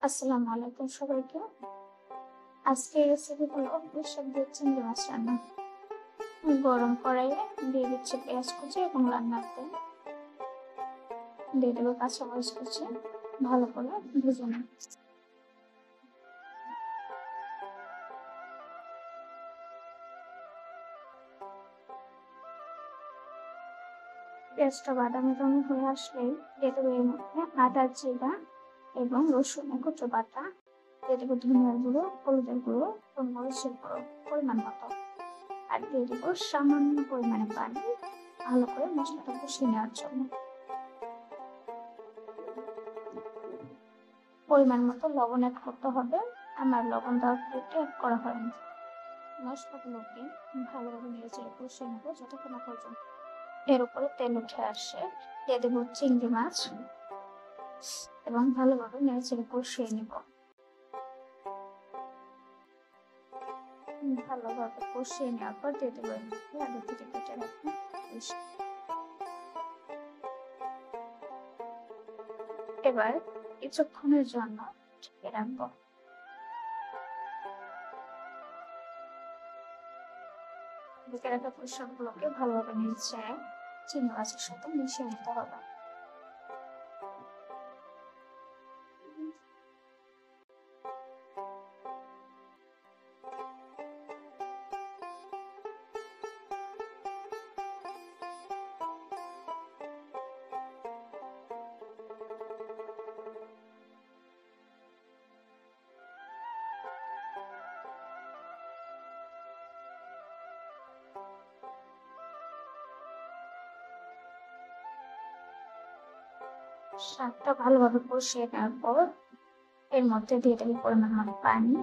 আসসালামু আলাইকুম সবাইকে। আজকের রেসিপি হলো পুঁইশাক দিয়ে চিংড়ি মাছ রান্না। গরম কড়াইয়ে দিয়ে দিচ্ছি পেঁয়াজ কুচি এবং রান্নার তেল। দিয়ে দেবো কাঁচামরিচ কুচি, ভালো করে ভেজে নিই। পেঁয়াজটা বাদামি রঙ হয়ে আসলেই দিয়ে দেবো এর মধ্যে আদা, জিরা এবং রসুন একত্র বাটা। দিয়ে দেবো ধনিয়ার গুঁড়ো, হলুদের গুঁড়ো ও মরিচের গুঁড়ো পরিমাণ মতো। আর দিয়ে দেবো সামান্য পরিমাণে পানি, ভালো করে মশলাটা কষিয়ে নেওয়ার জন্য। পরিমাণ মতো লবণ অ্যাড করতে হবে। আমার লবণ দেওয়ার প্লেটে অ্যাড করা হয়নি। মশলাগুলোকে ভালোভাবে নেড়েচেড়ে কষিয়ে নেবো যতক্ষণ না পর্যন্ত এর উপরে তেল উঠে আসে। দিয়ে দেবো চিংড়ি মাছ এবং ভালোভাবে নেড়েচেড়ে কষিয়ে নেব। ভালোভাবে কষিয়ে নেওয়ার পর দিয়ে দেবো এর মধ্যে আগে থেকে কেটে রাখবো। এবার কিছুক্ষণের জন্য ঢেকে রাখবো। ঢেকে রাখা পোশাকগুলোকে ভালোভাবে নেড়েচেড়ে চিংড়ি মাছের সাথে মিশিয়ে নিতে হবে। শাকটা ভালোভাবে কষিয়ে নেওয়ার পর এর মধ্যে দিয়ে দেবো পরিমাণ মতো পানি।